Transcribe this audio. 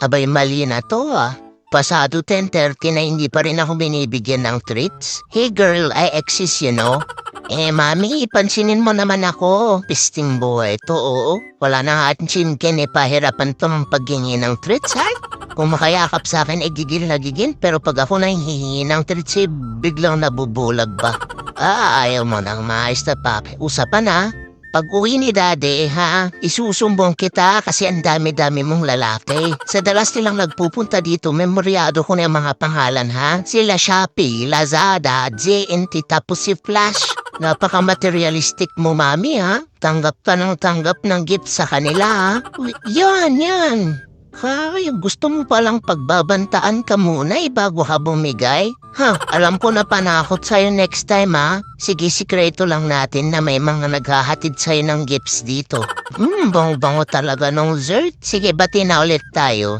Abay mali na to Pasado 10:30 na hindi pa rin ako binibigyan ng treats. Hey girl, I exist you know. Mami, pansinin mo naman ako. Pisting buhay to, oo. Wala na atin pahirapan to ng paghingi ng treats, ha? Kung makayakap sa akin, gigil na gigil. Pero pag ako na hihingi ng treats, biglang nabubulag ba? Ayaw mo nang maayos na papi. Usapan na. Pag uwi ni Daddy, isusumbong kita kasi ang dami-dami mong lalaki. Sa dalas nilang nagpupunta dito, memoryado ko na yung mga pangalan, Sila Shopee, Lazada, JNT, tapos si Flash. Napaka-materialistic mo, Mami, Tanggap ka ng gift sa kanila, Yan. Gusto mo palang pagbabantaan ka muna bago ka bumigay? Alam ko na panakot sa'yo next time, Sige, sikreto lang natin na may mga naghahatid sa'yo ng gifts dito. Bango-bango talaga nung dessert. Sige, bati na ulit tayo.